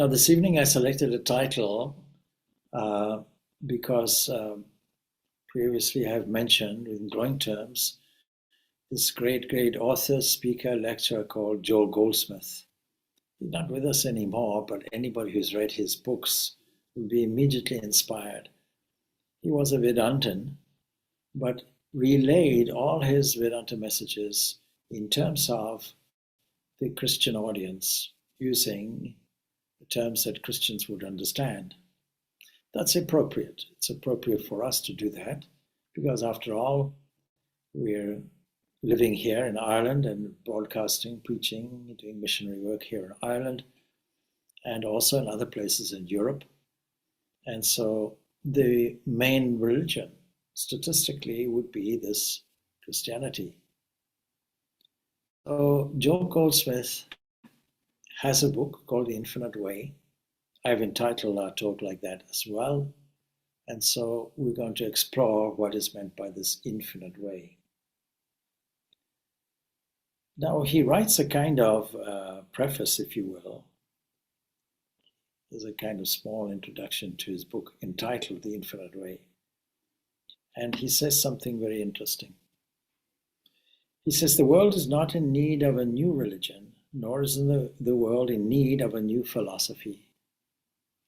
Now, this evening I selected a title because previously I have mentioned in glowing terms this great author, speaker, lecturer called Joel Goldsmith. He's not with us anymore, but anybody who's read his books will be immediately inspired. He was a Vedantin, but relayed all his Vedanta messages in terms of the Christian audience, using the terms that Christians would understand. That's appropriate. It's appropriate for us to do that because, after all, we're living here in Ireland and broadcasting, preaching, doing missionary work here in Ireland and also in other places in Europe. And so the main religion statistically would be this Christianity. So Joel Goldsmith has a book called The Infinite Way. I've entitled our talk like that as well. And so we're going to explore what is meant by this infinite way. Now, he writes a kind of preface, if you will. There's a kind of small introduction to his book entitled The Infinite Way. And he says something very interesting. He says, the world is not in need of a new religion, nor is the world in need of a new philosophy.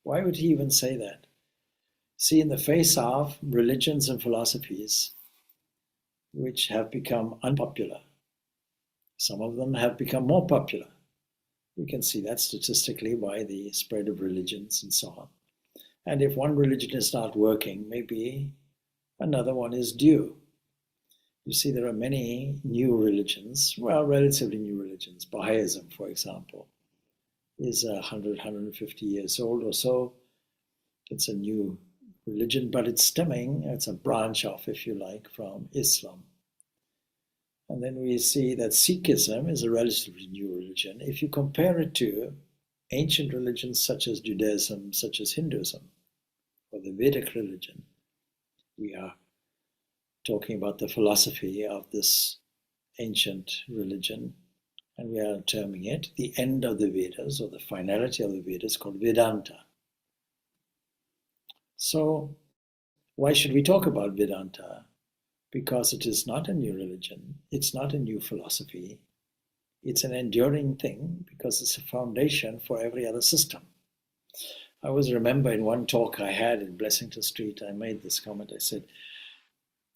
Why would he even say that? See, in the face of religions and philosophies which have become unpopular, some of them have become more popular. We can see that statistically by the spread of religions and so on. And if one religion is not working, maybe another one is due. You see, there are many new religions, well, relatively new religions. Baha'ism, for example, is 100, 150 years old or so. It's a new religion, but it's a branch off, if you like, from Islam. And then we see that Sikhism is a relatively new religion. If you compare it to ancient religions such as Judaism, such as Hinduism, or the Vedic religion, we are talking about the philosophy of this ancient religion, and we are terming it the end of the Vedas, or the finality of the Vedas, called Vedanta. So why should we talk about Vedanta? Because it is not a new religion, it's not a new philosophy, it's an enduring thing because it's a foundation for every other system. I always remember in one talk I had in Blessington Street, I made this comment. I said,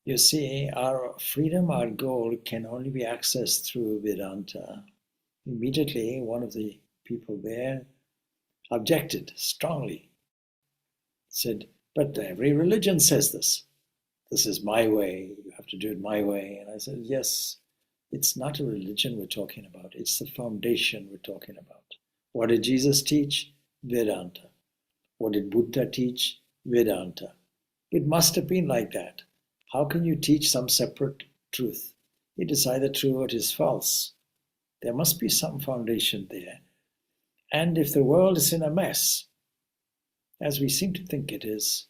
you see, our freedom, our goal can only be accessed through Vedanta. Immediately, one of the people there objected strongly, said, but every religion says this. This is my way, you have to do it my way. And I said, yes, it's not a religion we're talking about. It's the foundation we're talking about. What did Jesus teach? Vedanta. What did Buddha teach? Vedanta. It must have been like that. How can you teach some separate truth? It is either true or it is false. There must be some foundation there. And if the world is in a mess, as we seem to think it is,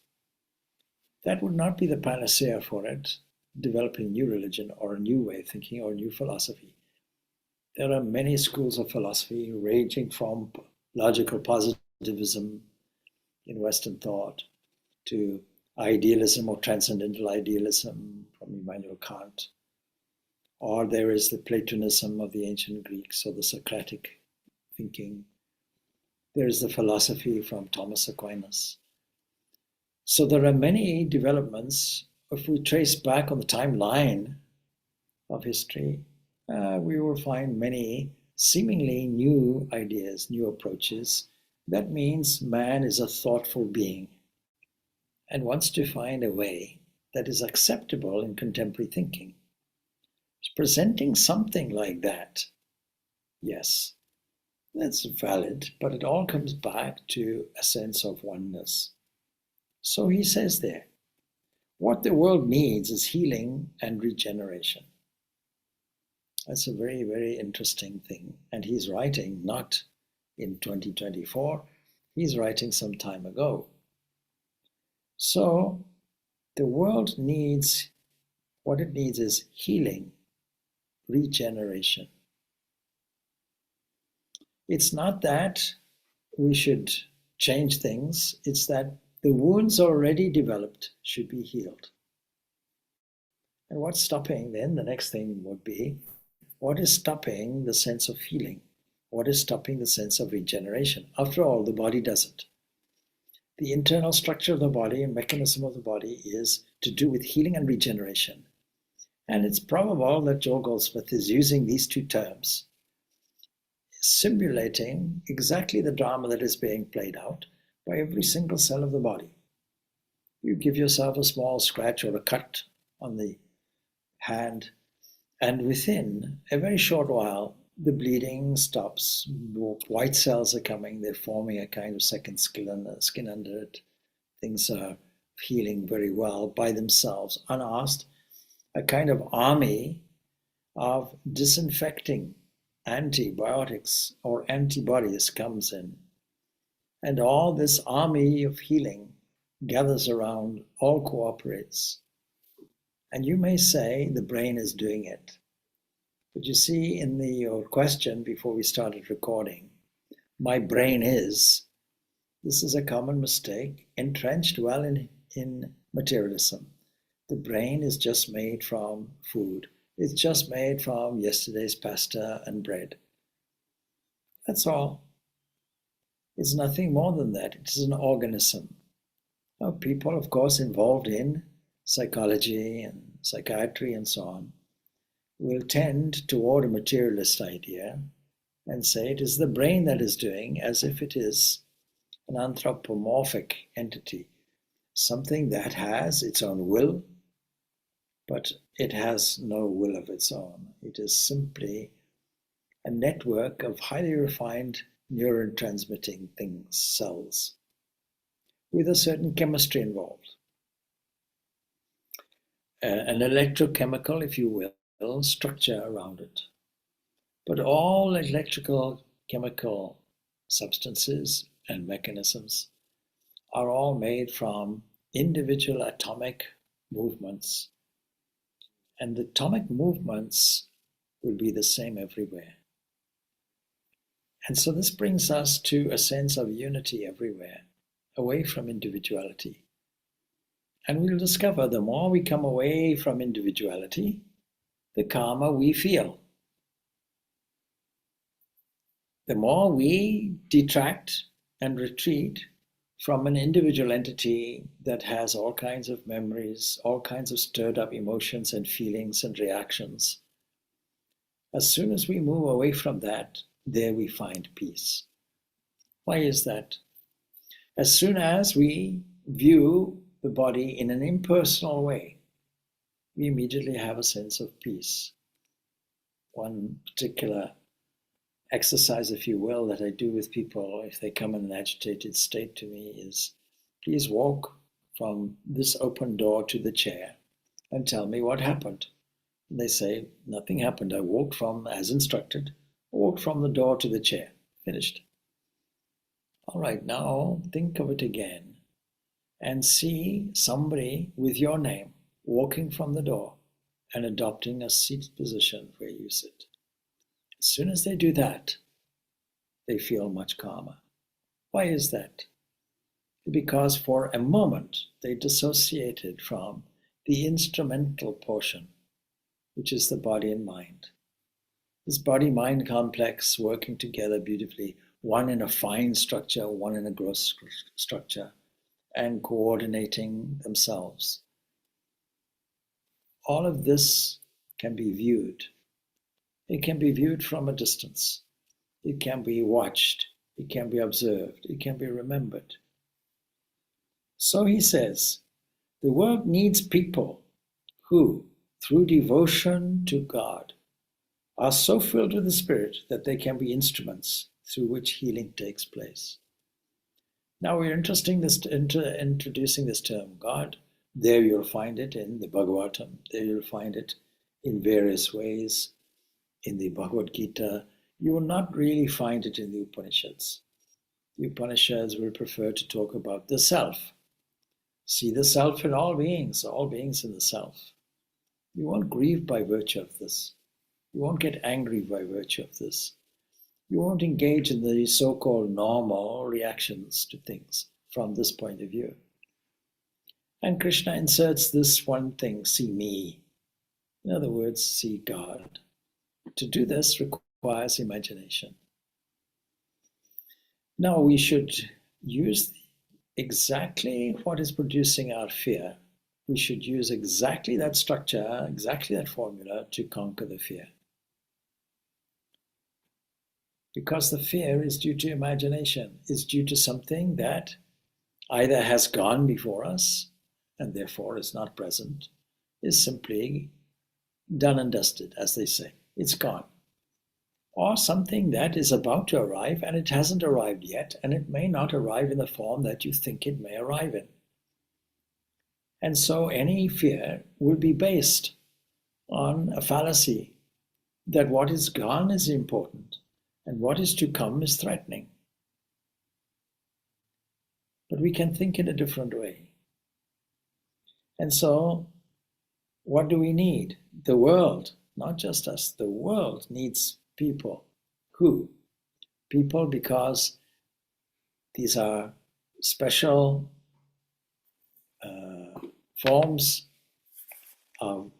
that would not be the panacea for it, developing a new religion or a new way of thinking or a new philosophy. There are many schools of philosophy ranging from logical positivism in Western thought to idealism or transcendental idealism from Immanuel Kant. Or there is the Platonism of the ancient Greeks, or the Socratic thinking. There is the philosophy from Thomas Aquinas. So there are many developments. If we trace back on the timeline of history, we will find many seemingly new ideas, new approaches. That means man is a thoughtful being and wants to find a way that is acceptable in contemporary thinking. Presenting something like that, yes, that's valid, but it all comes back to a sense of oneness. So he says there, what the world needs is healing and regeneration. That's a very, very interesting thing. And he's writing not in 2024, he's writing some time ago. So the world needs, what it needs is healing, regeneration. It's not that we should change things, it's that the wounds already developed should be healed. And what's stopping then? The next thing would be, what is stopping the sense of healing? What is stopping the sense of regeneration? After all, the body does it. The internal structure of the body and mechanism of the body is to do with healing and regeneration. And it's probable that Joel Goldsmith is using these two terms, simulating exactly the drama that is being played out by every single cell of the body. You give yourself a small scratch or a cut on the hand, and within a very short while, the bleeding stops. White cells are coming, they're forming a kind of second skin under it. Things are healing very well by themselves, unasked. A kind of army of disinfecting antibiotics or antibodies comes in. And all this army of healing gathers around, all cooperates. And you may say the brain is doing it. But you see in your question before we started recording, my brain is, this is a common mistake, entrenched well in materialism. The brain is just made from food. It's just made from yesterday's pasta and bread. That's all. It's nothing more than that. It is an organism. Now, people, of course, involved in psychology and psychiatry and so on, will tend toward a materialist idea and say it is the brain that is doing, as if it is an anthropomorphic entity, something that has its own will, but it has no will of its own. It is simply a network of highly refined neurotransmitting things, cells, with a certain chemistry involved. An electrochemical, if you will, structure around it. But all electrical, chemical substances and mechanisms are all made from individual atomic movements. And the atomic movements will be the same everywhere. And so this brings us to a sense of unity everywhere, away from individuality. And we'll discover the more we come away from individuality, the calmer we feel. The more we detract and retreat from an individual entity that has all kinds of memories, all kinds of stirred up emotions and feelings and reactions, as soon as we move away from that, there we find peace. Why is that? As soon as we view the body in an impersonal way, we immediately have a sense of peace. One particular exercise, if you will, that I do with people if they come in an agitated state to me is, please walk from this open door to the chair and tell me what happened. And they say, nothing happened. I walked from, as instructed, walked from the door to the chair. Finished. All right, now think of it again and see somebody with your name walking from the door and adopting a seated position where you sit. As soon as they do that, they feel much calmer. Why is that? Because for a moment they dissociated from the instrumental portion, which is the body and mind. This body-mind complex working together beautifully, one in a fine structure, one in a gross structure, and coordinating themselves. All of this can be viewed. It can be viewed from a distance. It can be watched. It can be observed. It can be remembered. So he says, the world needs people who, through devotion to God, are so filled with the Spirit that they can be instruments through which healing takes place. Now we're introducing this term, God. There you'll find it in the Bhagavatam. There you'll find it in various ways in the Bhagavad Gita. You will not really find it in the Upanishads. The Upanishads will prefer to talk about the self. See the self in all beings in the self. You won't grieve by virtue of this. You won't get angry by virtue of this. You won't engage in the so-called normal reactions to things from this point of view. And Krishna inserts this one thing, see me. In other words, see God. To do this requires imagination. Now we should use exactly what is producing our fear. We should use exactly that structure, exactly that formula to conquer the fear. Because the fear is due to imagination, is due to something that either has gone before us and therefore is not present, is simply done and dusted, as they say. It's gone. Or something that is about to arrive and it hasn't arrived yet, and it may not arrive in the form that you think it may arrive in. And so any fear will be based on a fallacy that what is gone is important and what is to come is threatening. But we can think in a different way. And so, what do we need? The world, not just us, the world needs people. Who? People because these are special forms of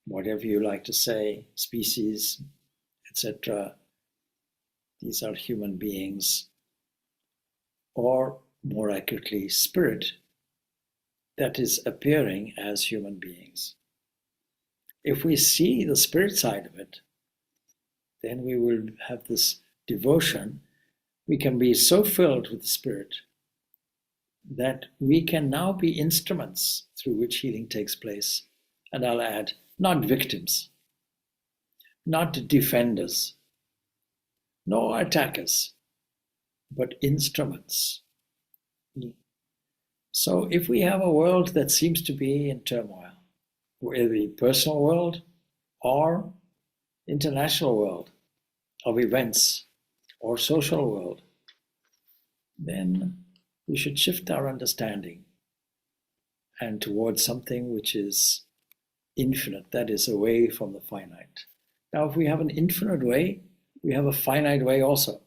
whatever you like to say, species, etc. These are human beings, or more accurately, spirit that is appearing as human beings. If we see the spirit side of it, then we will have this devotion. We can be so filled with the spirit that we can now be instruments through which healing takes place. And I'll add, not victims, not defenders, no attackers, but instruments. So if we have a world that seems to be in turmoil, whether the personal world or international world of events or social world, then we should shift our understanding and towards something which is infinite, that is away from the finite. Now, if we have an infinite way, we have a finite way also.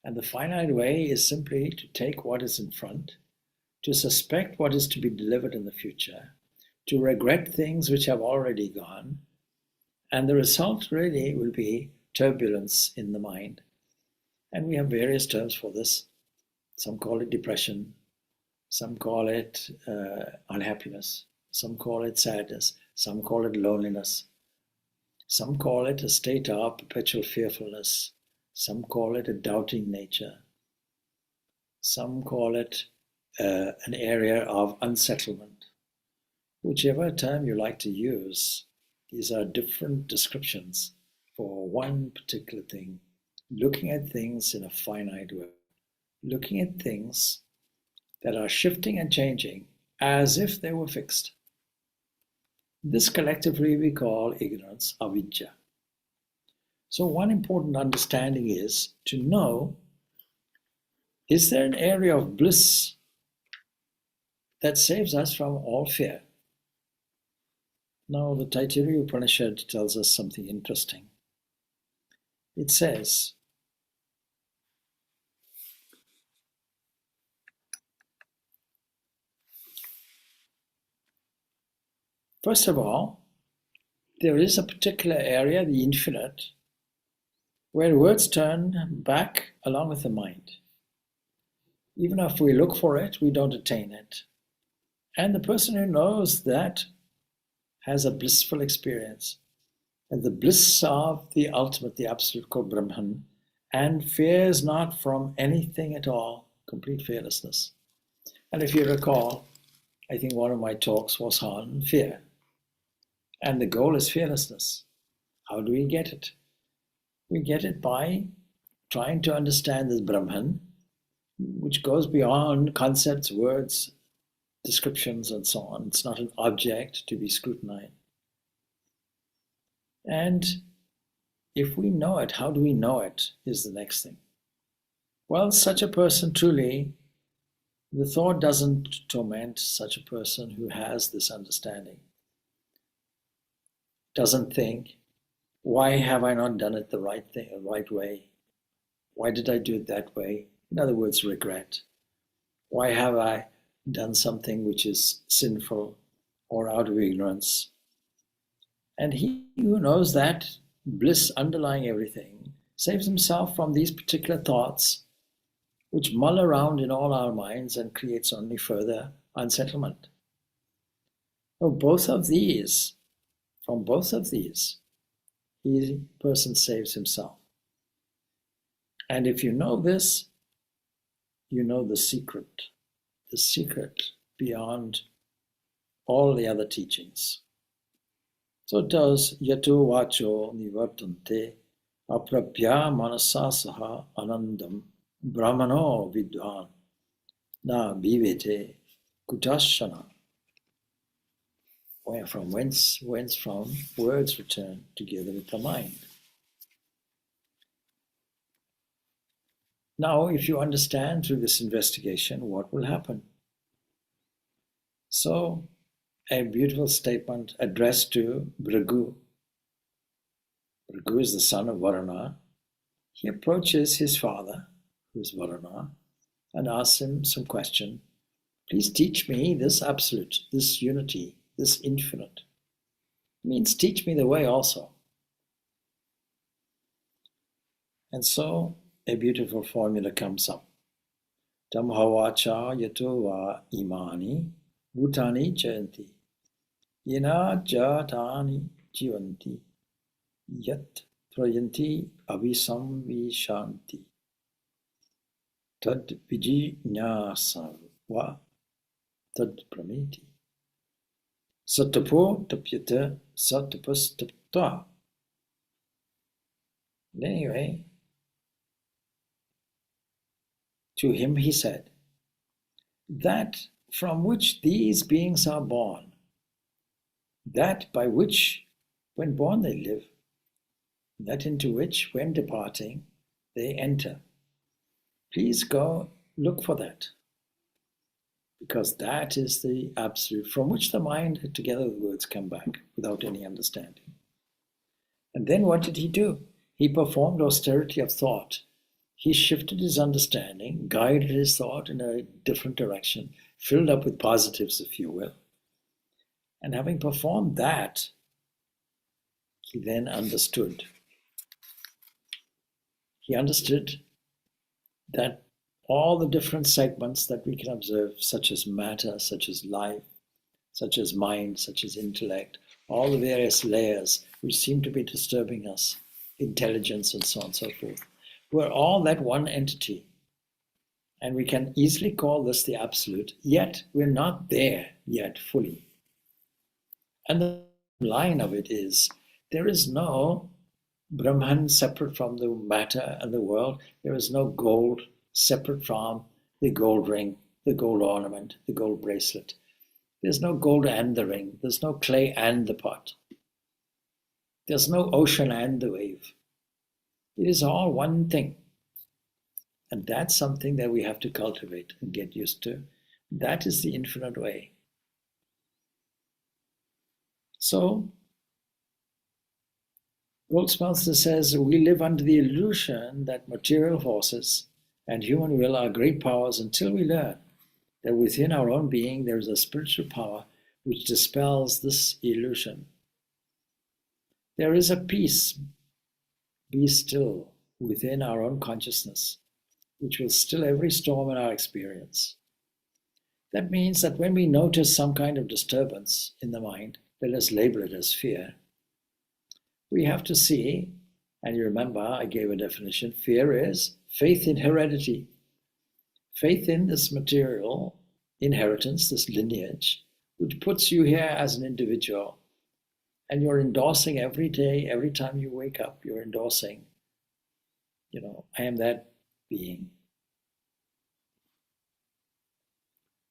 And the finite way is simply to take what is in front, to suspect what is to be delivered in the future, to regret things which have already gone, and the result really will be turbulence in the mind. And we have various terms for this. Some call it depression, some call it unhappiness, some call it sadness, some call it loneliness, some call it a state of perpetual fearfulness, some call it a doubting nature, some call it an area of unsettlement. Whichever term you like to use, these are different descriptions for one particular thing, looking at things in a finite way, looking at things that are shifting and changing as if they were fixed. This collectively we call ignorance, avidya. So one important understanding is to know, is there an area of bliss that saves us from all fear? Now the Taittiriya Upanishad tells us something interesting. It says, first of all, there is a particular area, the infinite, where words turn back along with the mind. Even if we look for it, we don't attain it. And the person who knows that has a blissful experience, and the bliss of the ultimate, the absolute called Brahman, and fears not from anything at all, complete fearlessness. And if you recall, I think one of my talks was on fear. And the goal is fearlessness. How do we get it? We get it by trying to understand this Brahman, which goes beyond concepts, words, descriptions, and so on. It's not an object to be scrutinized. And if we know it, how do we know it is the next thing. Well, such a person truly, the thought doesn't torment such a person who has this understanding. Doesn't think, Why have I not done it the right way? Why did I do it that way? In other words, regret. Why have I done something which is sinful or out of ignorance? And he who knows that bliss underlying everything saves himself from these particular thoughts which mull around in all our minds and creates only further unsettlement. From both of these, the person saves himself. And if you know this, you know the secret beyond all the other teachings. So it does yato vacho nivartante aprabhya manasa saha anandam brahmano vidwan na bhivete kutashana. From whence from words return together with the mind. Now, if you understand through this investigation what will happen. So, a beautiful statement addressed to Bhrigu. Bhrigu is the son of Varuna. He approaches his father, who is Varuna, and asks him some question. Please teach me this absolute, this unity, this infinite. It means teach me the way also. And so a beautiful formula comes up. Tamhavacha yato va imani bhutani jayanti yena jatani jivanti yat prayanti avisamvishanti tad vijñāsa va tad prameti satapo tapyata satapas tapta. Anyway, to him he said, that from which these beings are born, that by which when born they live, that into which when departing they enter. Please go look for that, because that is the absolute from which the mind, together the words come back without any understanding. And then what did he do? He performed austerity of thought. He shifted his understanding, guided his thought in a different direction, filled up with positives, if you will. And having performed that, he then understood. He understood that all the different segments that we can observe, such as matter, such as life, such as mind, such as intellect, all the various layers which seem to be disturbing us, intelligence and so on and so forth, we're all that one entity. And we can easily call this the absolute, yet we're not there yet fully. And the line of it is, there is no Brahman separate from the matter and the world. There is no gold separate from the gold ring, the gold ornament, the gold bracelet. There's no gold and the ring. There's no clay and the pot. There's no ocean and the wave. It is all one thing. And that's something that we have to cultivate and get used to. That is the infinite way. So, Goldsmith says, we live under the illusion that material forces and human will are great powers until we learn that within our own being there is a spiritual power which dispels this illusion. There is a peace, be still, within our own consciousness, which will still every storm in our experience. That means that when we notice some kind of disturbance in the mind, let us label it as fear, we have to see, and you remember I gave a definition, fear is faith in heredity, faith in this material inheritance, this lineage, which puts you here as an individual. And you're endorsing every day, every time you wake up, you're endorsing, I am that being.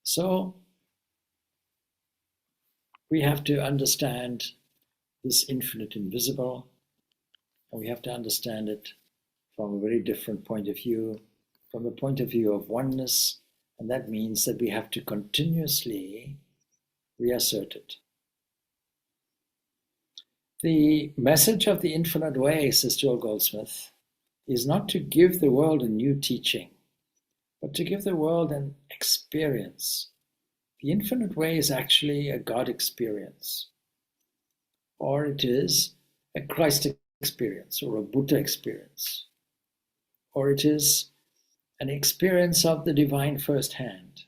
So we have to understand this infinite invisible, and we have to understand it from a very different point of view, from the point of view of oneness, and that means that we have to continuously reassert it. The message of the infinite way, says Joel Goldsmith, is not to give the world a new teaching, but to give the world an experience. The infinite way is actually a God experience, or it is a Christ experience, or a Buddha experience, or it is an experience of the divine firsthand.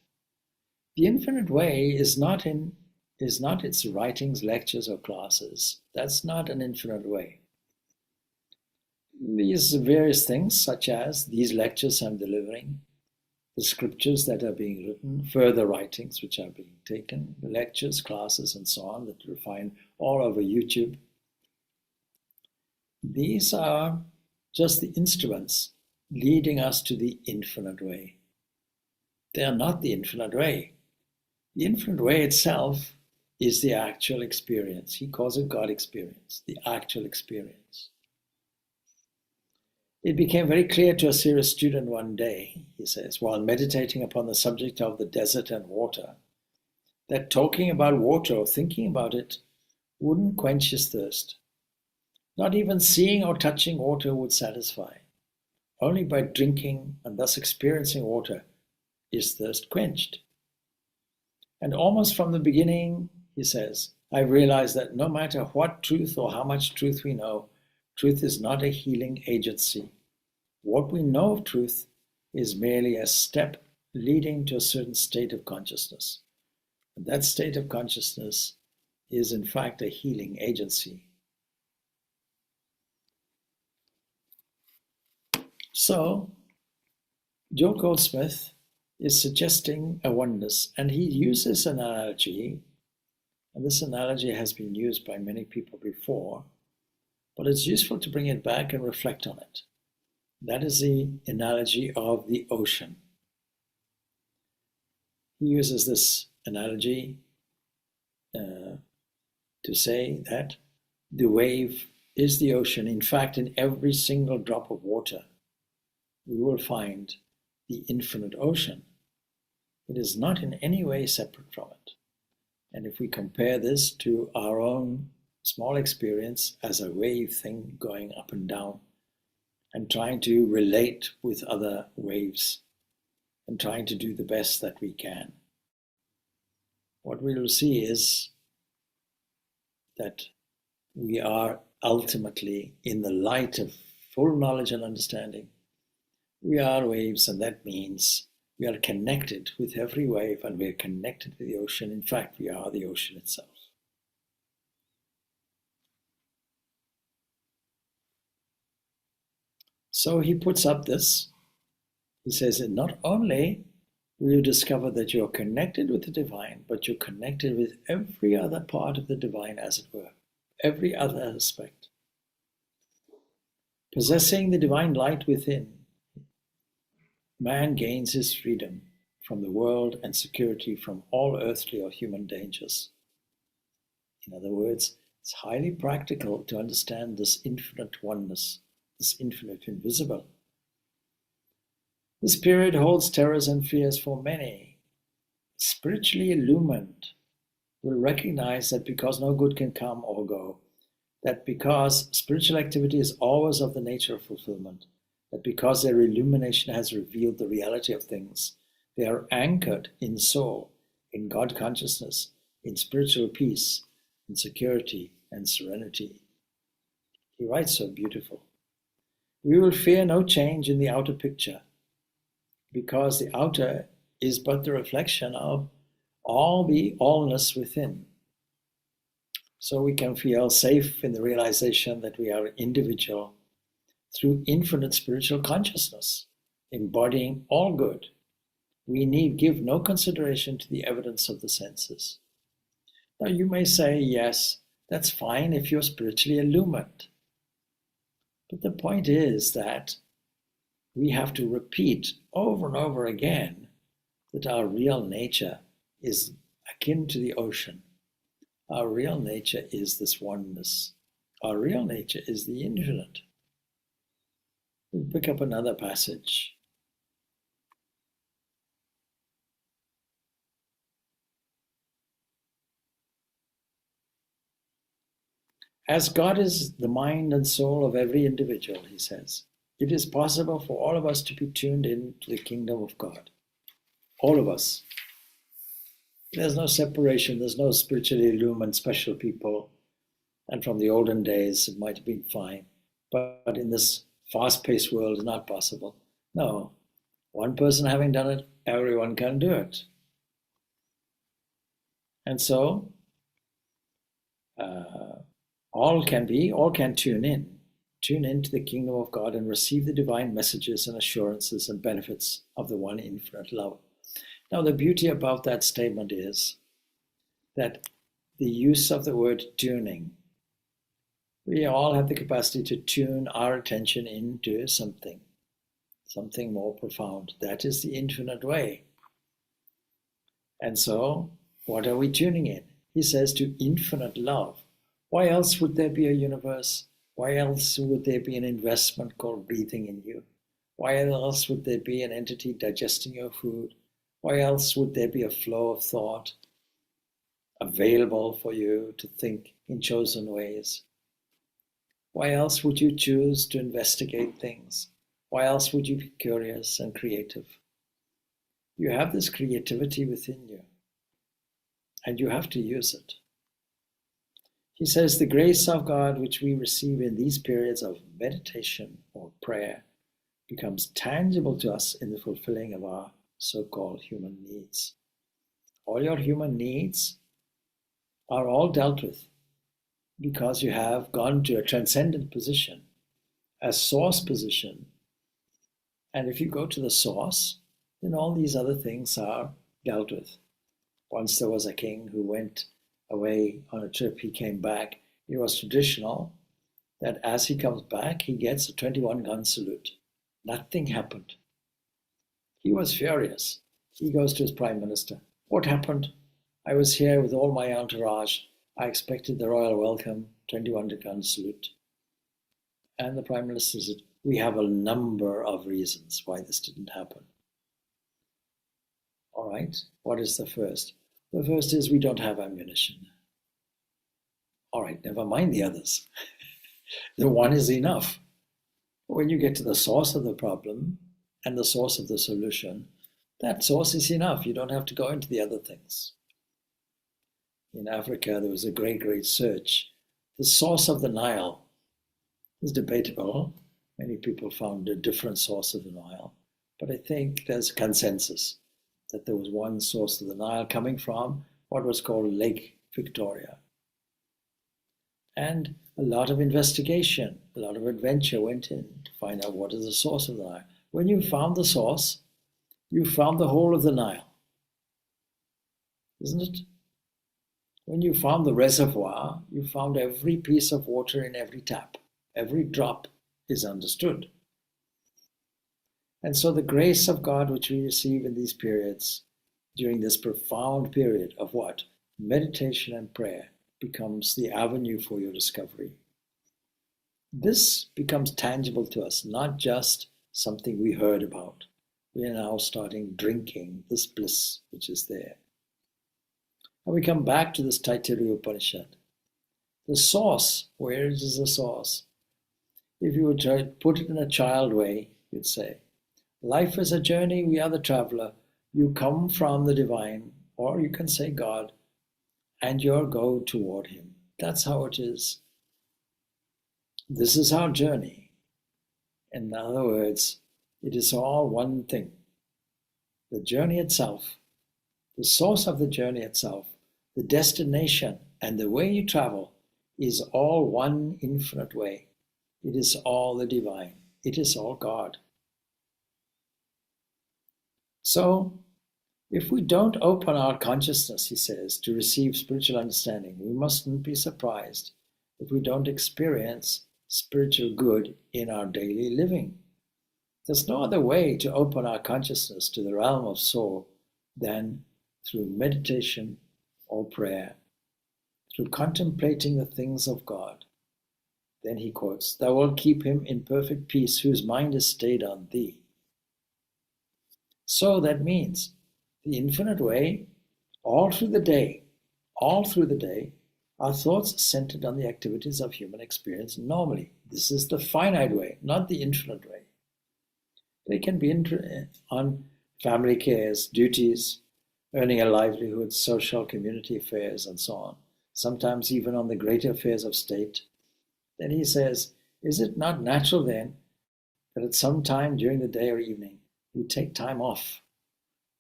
The infinite way is not its writings, lectures, or classes. That's not an infinite way. These various things, such as these lectures I'm delivering, the scriptures that are being written, further writings which are being taken, lectures, classes, and so on that you'll find all over YouTube. These are just the instruments leading us to the infinite way. They are not the infinite way. The infinite way itself is the actual experience. He calls it God experience, the actual experience. It became very clear to a serious student one day, he says, while meditating upon the subject of the desert and water, that talking about water or thinking about it wouldn't quench his thirst. Not even seeing or touching water would satisfy. Only by drinking and thus experiencing water is thirst quenched. And almost from the beginning, he says, I realized that no matter what truth or how much truth we know, truth is not a healing agency. What we know of truth is merely a step leading to a certain state of consciousness. And that state of consciousness is in fact a healing agency. So, Joel Goldsmith is suggesting a oneness, and he uses an analogy, and this analogy has been used by many people before, but it's useful to bring it back and reflect on it. That is the analogy of the ocean. He uses this analogy to say that the wave is the ocean. In fact, in every single drop of water, we will find the infinite ocean. It is not in any way separate from it. And if we compare this to our own small experience as a wave thing going up and down, and trying to relate with other waves, and trying to do the best that we can, what we will see is that we are ultimately, in the light of full knowledge and understanding, we are waves, and that means we are connected with every wave, and we are connected with the ocean. In fact, we are the ocean itself. So he puts up this. He says that not only will you discover that you're connected with the divine, but you're connected with every other part of the divine, as it were, every other aspect. Possessing the divine light within, man gains his freedom from the world and security from all earthly or human dangers. In other words, it's highly practical to understand this infinite oneness, this infinite invisible. This period holds terrors and fears for many. Spiritually illumined will recognize that because no good can come or go, that because spiritual activity is always of the nature of fulfillment, that because their illumination has revealed the reality of things, they are anchored in soul, in God consciousness, in spiritual peace, in security and serenity. He writes so beautiful. We will fear no change in the outer picture, because the outer is but the reflection of all the allness within. So we can feel safe in the realization that we are individual through infinite spiritual consciousness, embodying all good. We need give no consideration to the evidence of the senses. Now you may say, yes, that's fine if you're spiritually illumined. But the point is that we have to repeat over and over again that our real nature is akin to the ocean. Our real nature is this oneness. Our real nature is the infinite. We'll pick up another passage. As God is the mind and soul of every individual, he says, it is possible for all of us to be tuned in to the kingdom of God. All of us. There's no separation, there's no spiritually illumined special people. And from the olden days, it might have been fine. But in this fast-paced world, it's not possible. No. One person having done it, everyone can do it. And so, all can tune into the kingdom of God and receive the divine messages and assurances and benefits of the one infinite love. Now, the beauty about that statement is that the use of the word tuning, we all have the capacity to tune our attention into something more profound. That is the infinite way. And so, what are we tuning in? He says to infinite love. Why else would there be a universe? Why else would there be an investment called breathing in you? Why else would there be an entity digesting your food? Why else would there be a flow of thought available for you to think in chosen ways? Why else would you choose to investigate things? Why else would you be curious and creative? You have this creativity within you, and you have to use it. He says the grace of God which we receive in these periods of meditation or prayer becomes tangible to us in the fulfilling of our so-called human needs. All your human needs are all dealt with because you have gone to a transcendent position, a source position. And if you go to the source, then all these other things are dealt with. Once there was a king who went away on a trip, he came back. It was traditional that as he comes back, he gets a 21-gun salute. Nothing happened. He was furious. He goes to his prime minister. What happened? I was here with all my entourage. I expected the royal welcome, 21-gun salute. And the prime minister said, we have a number of reasons why this didn't happen. All right, what is the first? The first is we don't have ammunition. All right, never mind the others. The one is enough. When you get to the source of the problem and the source of the solution, that source is enough. You don't have to go into the other things. In Africa, there was a great search. The source of the Nile is debatable. Many people found a different source of the Nile. But I think there's a consensus that there was one source of the Nile coming from what was called Lake Victoria. And a lot of investigation, a lot of adventure went in to find out what is the source of the Nile. When you found the source, you found the whole of the Nile, isn't it? When you found the reservoir, you found every piece of water in every tap. Every drop is understood. And so the grace of God which we receive in these periods, during this profound period of what? Meditation and prayer, becomes the avenue for your discovery. This becomes tangible to us, not just something we heard about. We are now starting drinking this bliss which is there. And we come back to this Taittiriya Upanishad. The source, where is the source? If you would try to put it in a child way, you'd say, life is a journey, we are the traveler. You come from the divine, or you can say God, and you go toward him. That's how it is. This is our journey. In other words, it is all one thing. The journey itself, the source of the journey itself, the destination and the way you travel is all one infinite way. It is all the divine. It is all God. So, if we don't open our consciousness, he says, to receive spiritual understanding, we mustn't be surprised if we don't experience spiritual good in our daily living. There's no other way to open our consciousness to the realm of soul than through meditation or prayer, through contemplating the things of God. Then he quotes, "Thou wilt keep him in perfect peace whose mind is stayed on thee." So that means the infinite way, all through the day, Our thoughts are centered on the activities of human experience normally. This is the finite way, not the infinite way. They can be on family cares, duties, earning a livelihood, social community affairs, and so on. Sometimes even on the greater affairs of state. Then he says, is it not natural then that at some time during the day or evening we take time off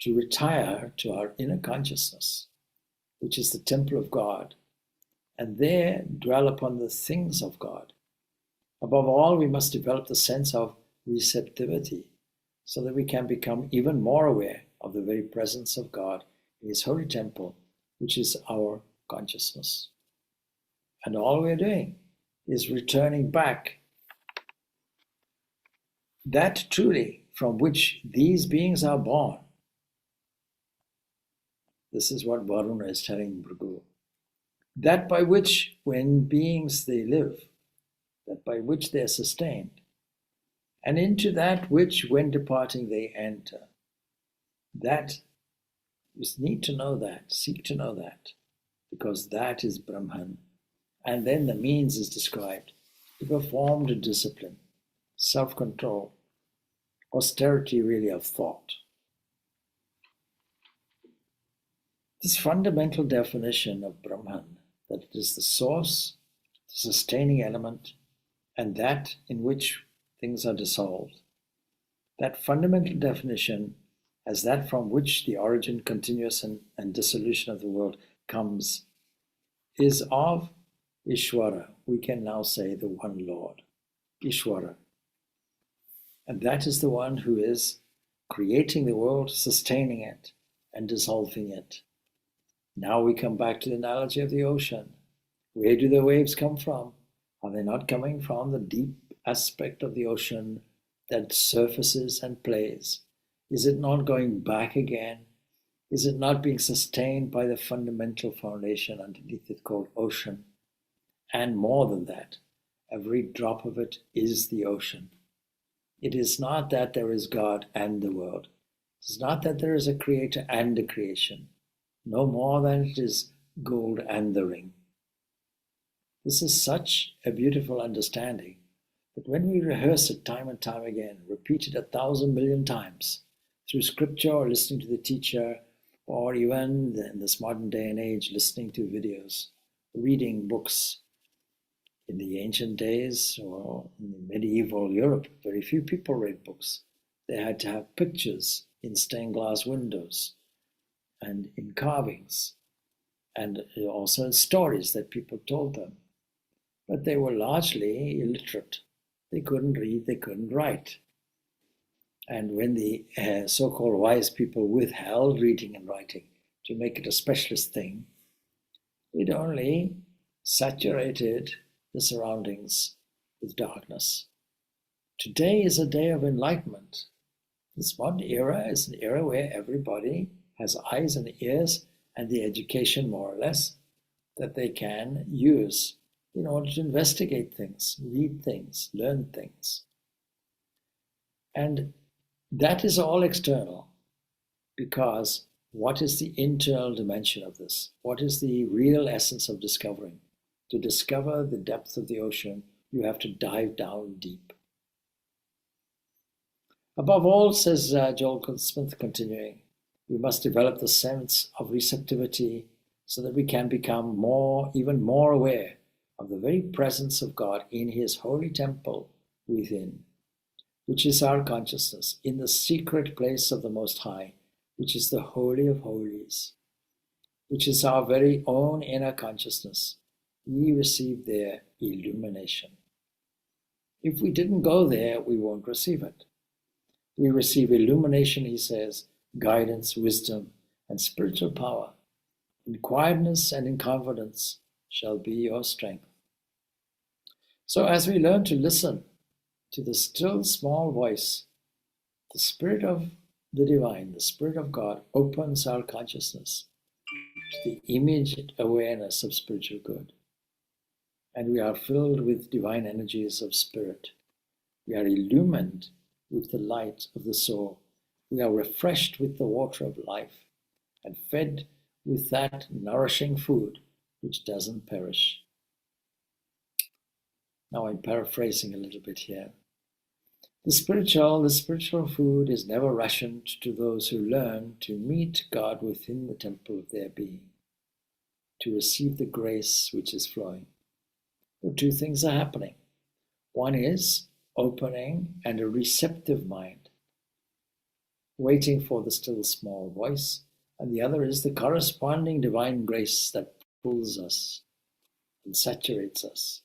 to retire to our inner consciousness, which is the temple of God, and there dwell upon the things of God? Above all, we must develop the sense of receptivity so that we can become even more aware of the very presence of God in His holy temple, which is our consciousness. And all we're doing is returning back that truly from which these beings are born. This is what Varuna is telling Bhrigu. That by which, when beings they live, that by which they are sustained, and into that which, when departing, they enter. That, you need to know that, seek to know that, because that is Brahman. And then the means is described: to perform discipline, self-control, austerity really of thought. This fundamental definition of Brahman, that it is the source, the sustaining element, and that in which things are dissolved, that fundamental definition as that from which the origin, continuous, and dissolution of the world comes, is of Ishvara. We can now say the one Lord, Ishvara. And that is the one who is creating the world, sustaining it, and dissolving it. Now we come back to the analogy of the ocean. Where do the waves come from? Are they not coming from the deep aspect of the ocean that surfaces and plays? Is it not going back again? Is it not being sustained by the fundamental foundation underneath it called ocean? And more than that, every drop of it is the ocean. It is not that there is God and the world. It is not that there is a creator and a creation. No more than it is gold and the ring. This is such a beautiful understanding that when we rehearse it time and time again, repeat it 1,000 million times through scripture or listening to the teacher, or even in this modern day and age, listening to videos, reading books. In the ancient days or in medieval Europe, very few people read books. They had to have pictures in stained glass windows and in carvings, and also in stories that people told them. But they were largely illiterate. They couldn't read, they couldn't write. And when the so-called wise people withheld reading and writing to make it a specialist thing, it only saturated the surroundings with darkness. Today is a day of enlightenment. This modern era is an era where everybody has eyes and ears and the education, more or less, that they can use in order to investigate things, read things, learn things. And that is all external, because what is the internal dimension of this? What is the real essence of discovering? To discover the depth of the ocean, you have to dive down deep. Above all, says Joel Smith continuing, we must develop the sense of receptivity so that we can become even more aware of the very presence of God in His holy temple within, which is our consciousness, in the secret place of the Most High, which is the Holy of Holies, which is our very own inner consciousness. We receive there illumination. If we didn't go there, we won't receive it. We receive illumination, he says, guidance, wisdom, and spiritual power. In quietness and in confidence shall be your strength. So as we learn to listen to the still small voice, the Spirit of the Divine, the Spirit of God, opens our consciousness to the immediate awareness of spiritual good. And we are filled with divine energies of spirit. We are illumined with the light of the soul. We are refreshed with the water of life and fed with that nourishing food which doesn't perish. Now I'm paraphrasing a little bit here. The spiritual food is never rationed to those who learn to meet God within the temple of their being, to receive the grace which is flowing. So two things are happening. One is opening and a receptive mind, waiting for the still small voice, and the other is the corresponding divine grace that pulls us and saturates us.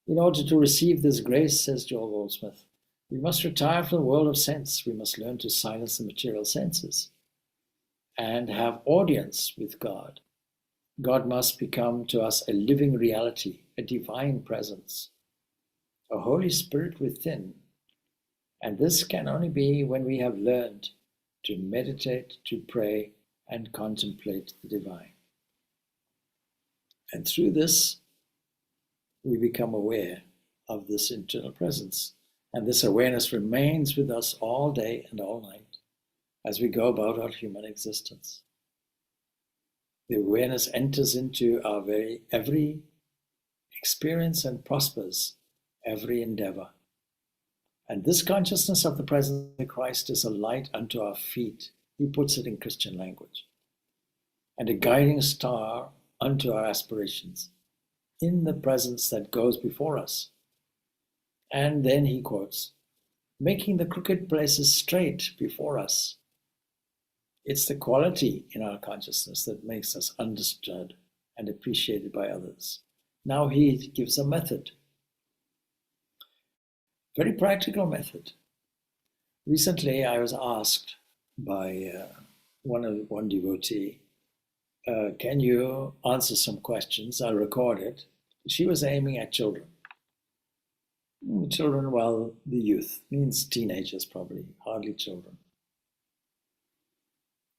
In order to receive this grace, says Joel Goldsmith, we must retire from the world of sense. We must learn to silence the material senses and have audience with God. God must become to us a living reality, a divine presence, a Holy Spirit within. And this can only be when we have learned to meditate, to pray, and contemplate the divine. And through this, we become aware of this internal presence. And this awareness remains with us all day and all night as we go about our human existence. The awareness enters into our every experience and prospers every endeavor. And this consciousness of the presence of Christ is a light unto our feet, he puts it in Christian language, and a guiding star unto our aspirations, in the presence that goes before us. And then he quotes, making the crooked places straight before us. It's the quality in our consciousness that makes us understood and appreciated by others. Now he gives a method, very practical method. Recently I was asked by one devotee, can you answer some questions? I'll record it. She was aiming at children. Children, well, the youth, means teenagers probably, hardly children.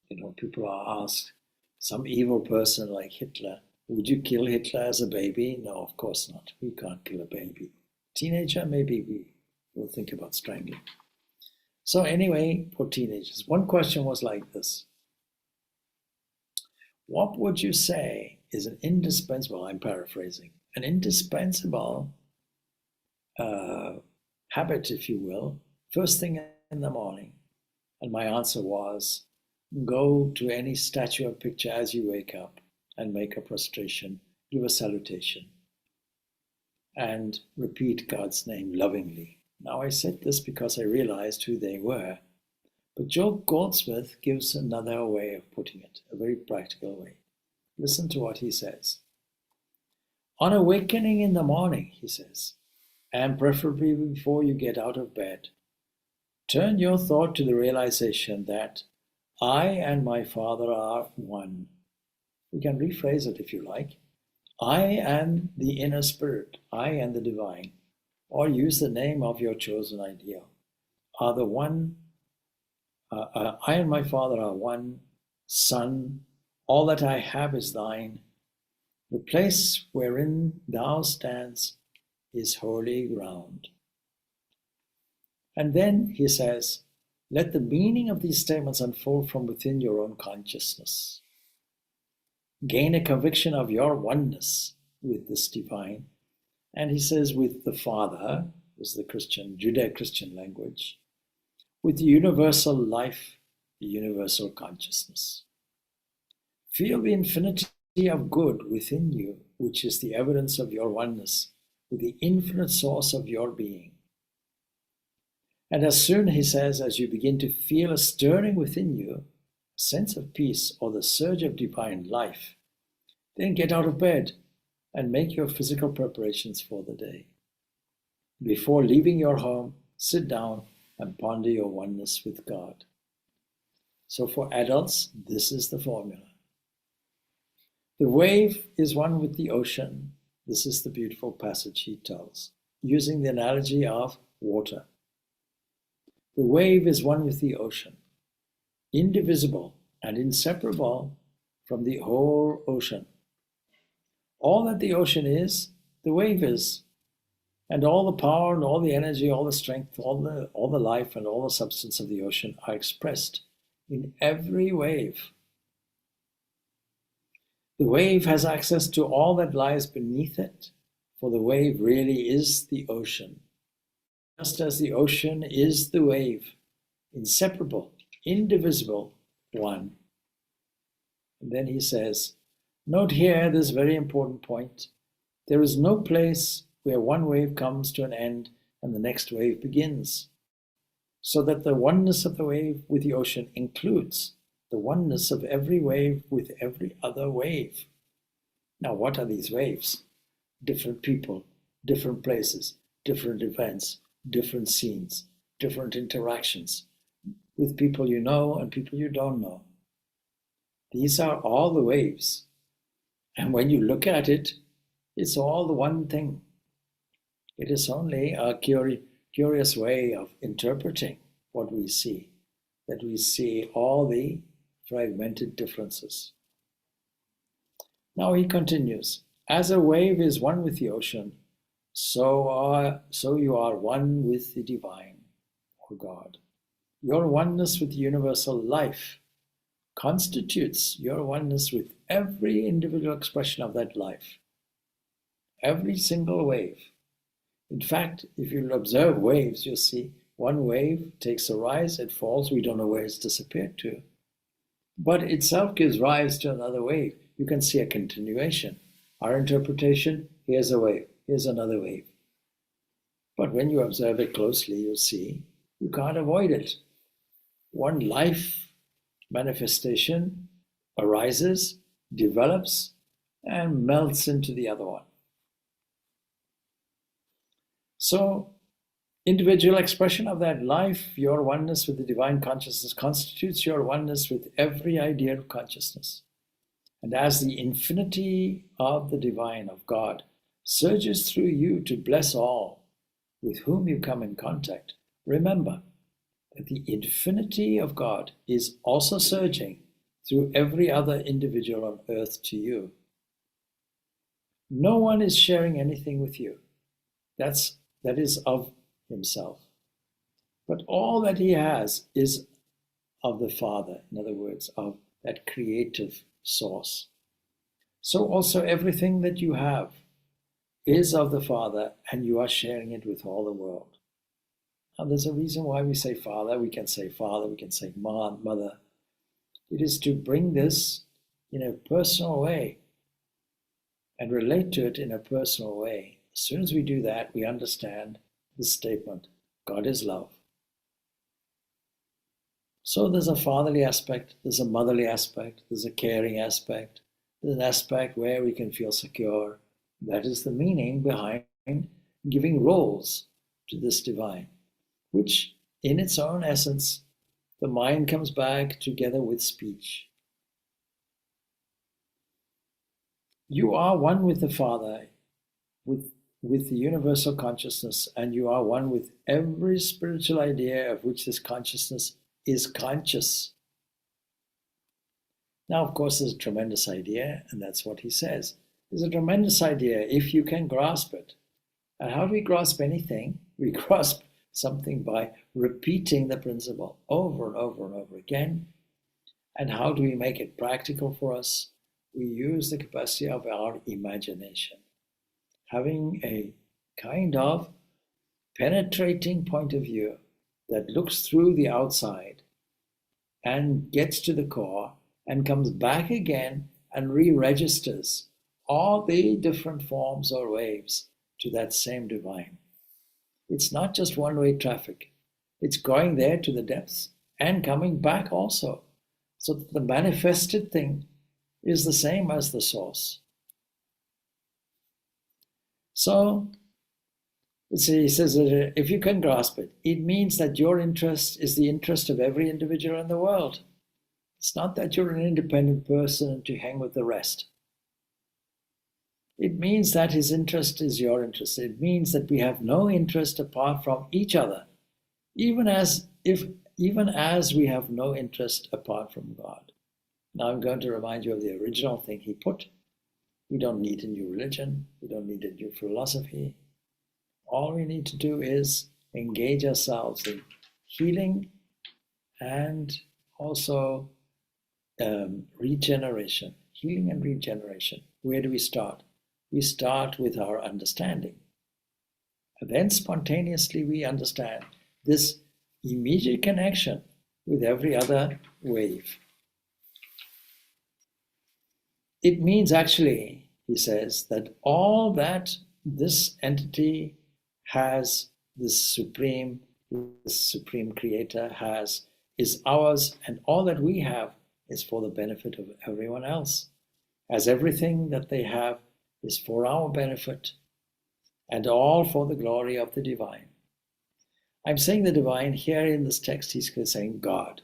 You know, people are asked, some evil person like Hitler, would you kill Hitler as a baby? No, of course not. We can't kill a baby. Teenager, maybe we will think about strangling. So anyway, for teenagers, one question was like this. What would you say is an indispensable, I'm paraphrasing, an indispensable habit, if you will, first thing in the morning? And my answer was, go to any statue or picture as you wake up and make a prostration, give a salutation, and repeat God's name lovingly. Now I said this because I realized who they were, but Joel Goldsmith gives another way of putting it, a very practical way. Listen to what he says. On awakening in the morning, he says, and preferably before you get out of bed, turn your thought to the realization that I and my Father are one. We can rephrase it if you like. I and the inner spirit, I and the divine, or use the name of your chosen ideal, are the one. I and my Father are one. Son, all that I have is thine. The place wherein thou stands is holy ground. And then he says, let the meaning of these statements unfold from within your own consciousness. Gain a conviction of your oneness with this divine. And he says, with the Father, is the Christian, Judeo-Christian language, with the universal life, the universal consciousness. Feel the infinity of good within you, which is the evidence of your oneness with the infinite source of your being. And as soon, he says, as you begin to feel a stirring within you, a sense of peace or the surge of divine life, then get out of bed and make your physical preparations for the day. Before leaving your home, sit down and ponder your oneness with God. So for adults, this is the formula. The wave is one with the ocean. This is the beautiful passage he tells, using the analogy of water. The wave is one with the ocean, indivisible and inseparable from the whole ocean. All that the ocean is, the wave is. And all the power and all the energy, all the strength, all the life and all the substance of the ocean are expressed in every wave. The wave has access to all that lies beneath it, for the wave really is the ocean. Just as the ocean is the wave, inseparable, indivisible, one. And then he says, note here this very important point. There is no place where one wave comes to an end and the next wave begins, so that the oneness of the wave with the ocean includes the oneness of every wave with every other wave. Now, what are these waves? Different people, different places, different events, different scenes, different interactions with people you know and people you don't know. These are all the waves. And when you look at it, it's all the one thing. It is only a curious way of interpreting what we see, that we see all the fragmented differences. Now he continues, as a wave is one with the ocean, so you are one with the divine, or God. Your oneness with the universal life constitutes your oneness with every individual expression of that life, every single wave. In fact, if you observe waves, you'll see one wave takes a rise, it falls, we don't know where it's disappeared to, but itself gives rise to another wave. You can see a continuation. Our interpretation, here's a wave, here's another wave. But when you observe it closely, you'll see you can't avoid it. One life manifestation arises, develops, and melts into the other one. So, individual expression of that life, your oneness with the divine consciousness, constitutes your oneness with every idea of consciousness. And as the infinity of the divine, of God, surges through you to bless all with whom you come in contact, remember that the infinity of God is also surging through every other individual on earth to you. No one is sharing anything with you. That is of himself. But all that he has is of the Father, in other words, of that creative source. So also everything that you have is of the Father, and you are sharing it with all the world. Now there's a reason why we say Father. We can say Father, we can say Mother. It is to bring this in a personal way and relate to it in a personal way. As soon as we do that, we understand the statement, God is love. So there's a fatherly aspect, there's a motherly aspect, there's a caring aspect, there's an aspect where we can feel secure. That is the meaning behind giving roles to this divine, which in its own essence, the mind comes back together with speech. You are one with the Father, with the universal consciousness, and you are one with every spiritual idea of which this consciousness is conscious. Now, of course, there's a tremendous idea, and that's what he says. There's a tremendous idea if you can grasp it. And how do we grasp anything? We grasp something by repeating the principle over and over and over again. And how do we make it practical for us? We use the capacity of our imagination, having a kind of penetrating point of view that looks through the outside and gets to the core and comes back again and re-registers all the different forms or waves to that same divine. It's not just one-way traffic. It's going there to the depths and coming back also. So that the manifested thing is the same as the source. So, he says that if you can grasp it, it means that your interest is the interest of every individual in the world. It's not that you're an independent person and to hang with the rest. It means that his interest is your interest. It means that we have no interest apart from each other, even as we have no interest apart from God. Now I'm going to remind you of the original thing he put. We don't need a new religion. We don't need a new philosophy. All we need to do is engage ourselves in healing and also regeneration. healing and regeneration. Where do we start? We start with our understanding. And then spontaneously we understand this immediate connection with every other wave. It means actually, he says, that all that this entity has, this supreme creator has, is ours, and all that we have is for the benefit of everyone else, as everything that they have is for our benefit, and all for the glory of the divine. I'm saying the divine here in this text, he's saying God.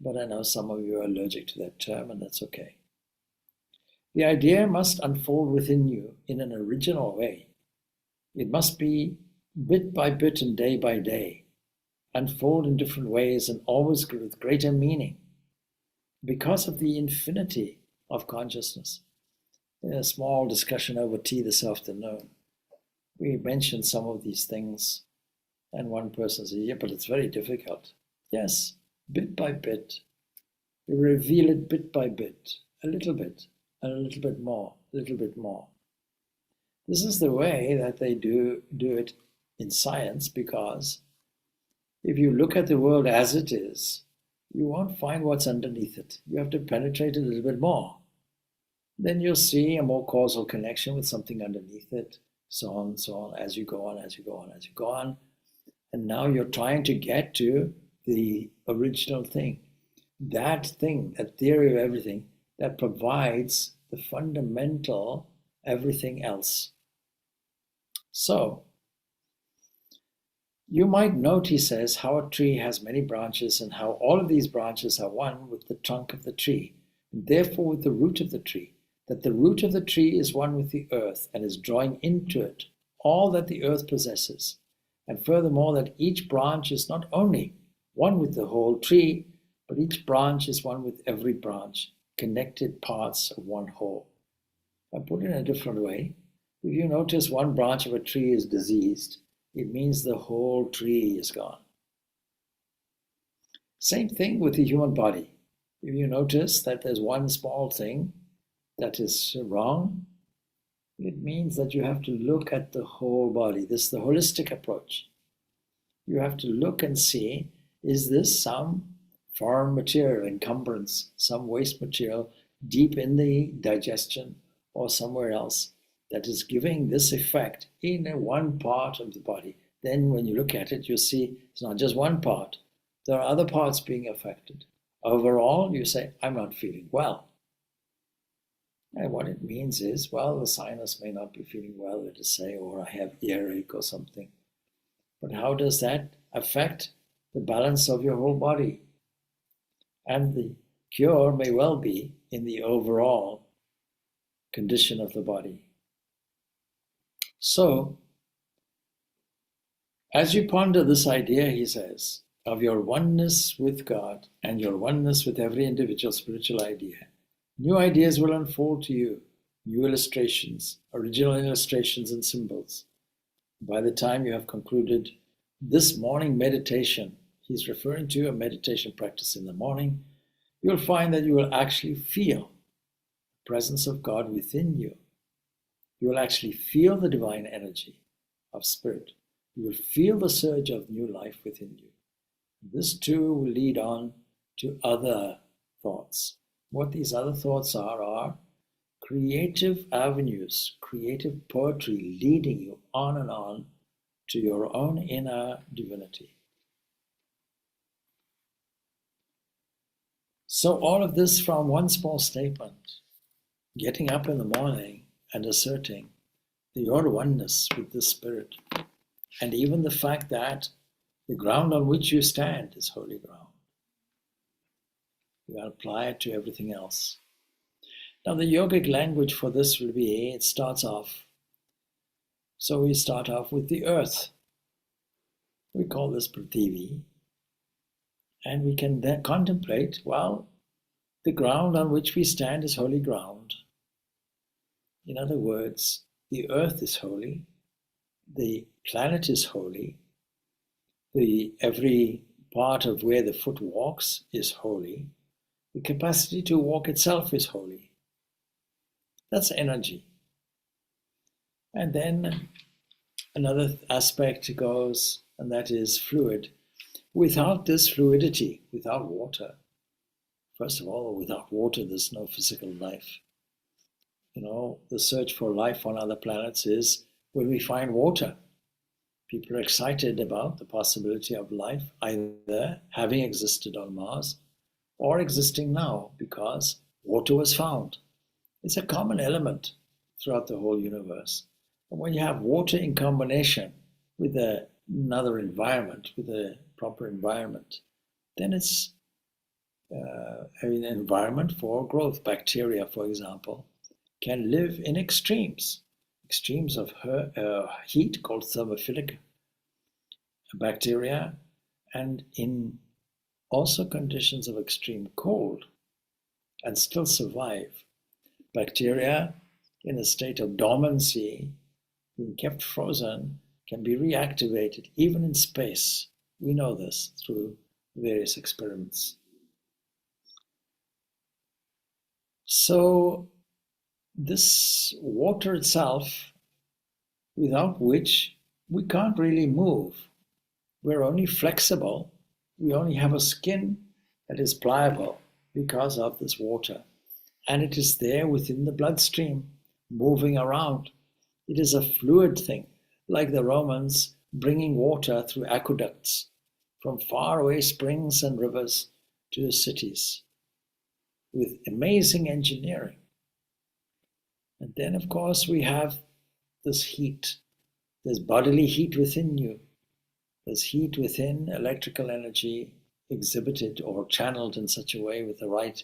But I know some of you are allergic to that term, and that's okay. The idea must unfold within you in an original way. It must be bit by bit and day by day, unfold in different ways and always with greater meaning, because of the infinity of consciousness. In a small discussion over tea this afternoon, we mentioned some of these things, and one person said, yeah, but it's very difficult. Yes, bit by bit. You reveal it bit by bit, a little bit, and a little bit more, a little bit more. This is the way that they do it in science, because if you look at the world as it is, you won't find what's underneath it. You have to penetrate a little bit more. Then you'll see a more causal connection with something underneath it, so on, as you go on, as you go on, as you go on. And now you're trying to get to the original thing, that theory of everything that provides the fundamental everything else. So, you might note, he says, how a tree has many branches and how all of these branches are one with the trunk of the tree, and therefore with the root of the tree, that the root of the tree is one with the earth and is drawing into it all that the earth possesses, and furthermore that each branch is not only one with the whole tree, but each branch is one with every branch, connected parts of one whole. I put it in a different way. If you notice one branch of a tree is diseased, it means the whole tree is gone. Same thing with the human body. If you notice that there's one small thing that is wrong, it means that you have to look at the whole body. This is the holistic approach. You have to look and see, is this some foreign material, encumbrance, some waste material deep in the digestion or somewhere else that is giving this effect in one part of the body? Then when you look at it, you see it's not just one part. There are other parts being affected. Overall, you say, I'm not feeling well. And what it means is, well, the sinus may not be feeling well, let us say, or I have earache or something. But how does that affect the balance of your whole body? And the cure may well be in the overall condition of the body. So, as you ponder this idea, he says, of your oneness with God and your oneness with every individual spiritual idea, new ideas will unfold to you, new illustrations, original illustrations and symbols. By the time you have concluded this morning meditation, he's referring to a meditation practice in the morning, you'll find that you will actually feel the presence of God within you. You will actually feel the divine energy of spirit. You will feel the surge of new life within you. This too will lead on to other thoughts. What these other thoughts are creative avenues, creative poetry leading you on and on to your own inner divinity. So all of this from one small statement, getting up in the morning and asserting your oneness with the Spirit, and even the fact that the ground on which you stand is holy ground. You apply it to everything else. Now the yogic language for this will be, it starts off, so we start off with the earth. We call this Prithivi. And we can then contemplate, well, the ground on which we stand is holy ground. In other words, the earth is holy, the planet is holy, every part of where the foot walks is holy, the capacity to walk itself is holy. That's energy. And then another aspect goes, and that is fluid. Without this fluidity, without water, first of all, without water, there's no physical life. The search for life on other planets is when we find water. People are excited about the possibility of life either having existed on Mars or existing now because water was found. It's a common element throughout the whole universe. And when you have water in combination with another environment, with a proper environment, then it's an environment for growth. Bacteria, for example, can live in extremes of heat called thermophilic bacteria, and in also conditions of extreme cold, and still survive. Bacteria in a state of dormancy, being kept frozen, can be reactivated even in space. We know this through various experiments. So this water itself, without which we can't really move. We're only flexible. We only have a skin that is pliable because of this water. And it is there within the bloodstream, moving around. It is a fluid thing, like the Romans bringing water through aqueducts from faraway springs and rivers to the cities with amazing engineering. And then, of course, we have this heat. There's bodily heat within you. There's heat within, electrical energy exhibited or channeled in such a way with the right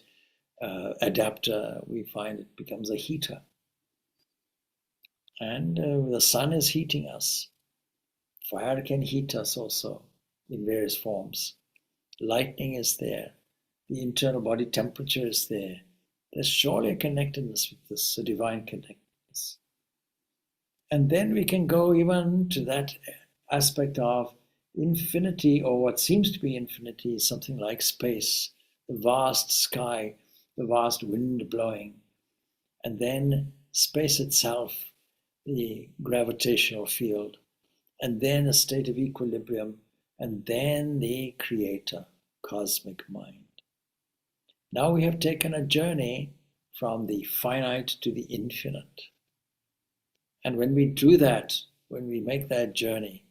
adapter, we find it becomes a heater. And the sun is heating us. Fire can heat us also in various forms. Lightning is there. The internal body temperature is there. There's surely a connectedness with this, a divine connectedness. And then we can go even to that aspect of infinity, or what seems to be infinity, something like space, the vast sky, the vast wind blowing, and then space itself, the gravitational field, and then a state of equilibrium, and then the creator, cosmic mind. Now we have taken a journey from the finite to the infinite. And when we do that, when we make that journey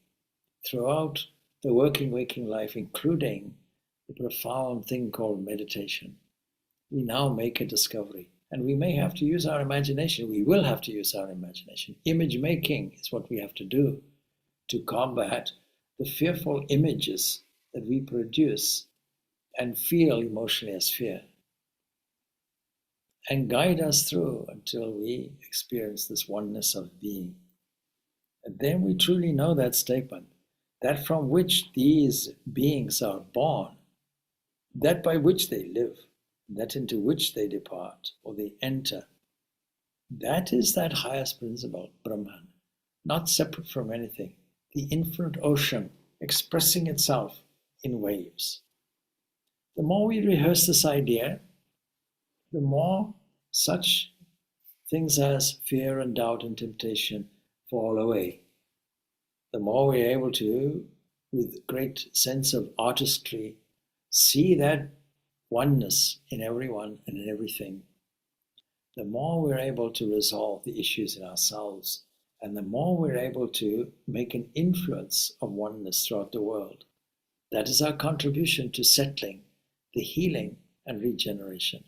throughout the working, waking life, including the profound thing called meditation, we now make a discovery. And we may have to use our imagination. We will have to use our imagination. Image making is what we have to do to combat the fearful images that we produce and feel emotionally as fear, and guide us through until we experience this oneness of being. And then we truly know that statement, that from which these beings are born, that by which they live, that into which they depart or they enter, that is that highest principle, Brahman, not separate from anything, the infinite ocean expressing itself in waves. The more we rehearse this idea, the more such things as fear and doubt and temptation fall away. The more we're able to, with great sense of artistry, see that oneness in everyone and in everything, the more we're able to resolve the issues in ourselves, and the more we're able to make an influence of oneness throughout the world. That is our contribution to settling the healing and regeneration.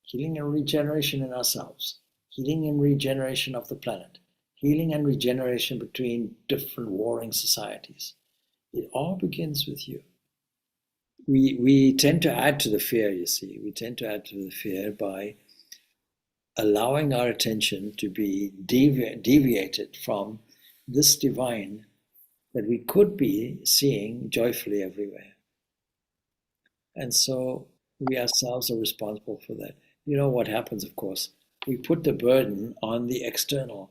Healing and regeneration in ourselves, healing and regeneration of the planet, healing and regeneration between different warring societies. It all begins with you. We tend to add to the fear, you see. We tend to add to the fear by allowing our attention to be deviated from this divine that we could be seeing joyfully everywhere. And so we ourselves are responsible for that. You know what happens, of course. We put the burden on the external.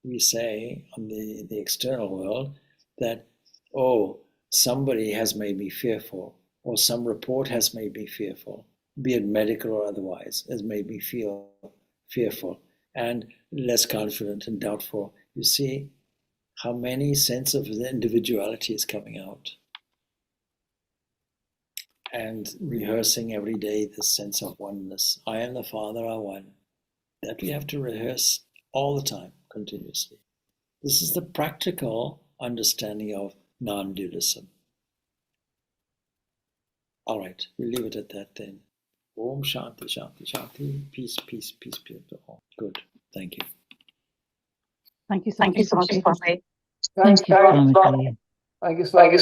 We say on the external world that, oh, somebody has made me fearful, or some report has made me fearful, be it medical or otherwise, has made me feel fearful. and less confident and doubtful. You see how many sense of the individuality is coming out. And rehearsing every day this sense of oneness. I and the Father are one. That we have to rehearse all the time, continuously. This is the practical understanding of non-dualism. All right, we'll leave it at that then. Om Shanti, Shanti, Shanti. Peace, peace, peace, peace to all. Good. Thank you. Thank you so much. Swami. Thank you, Swami. Thank you, Swami.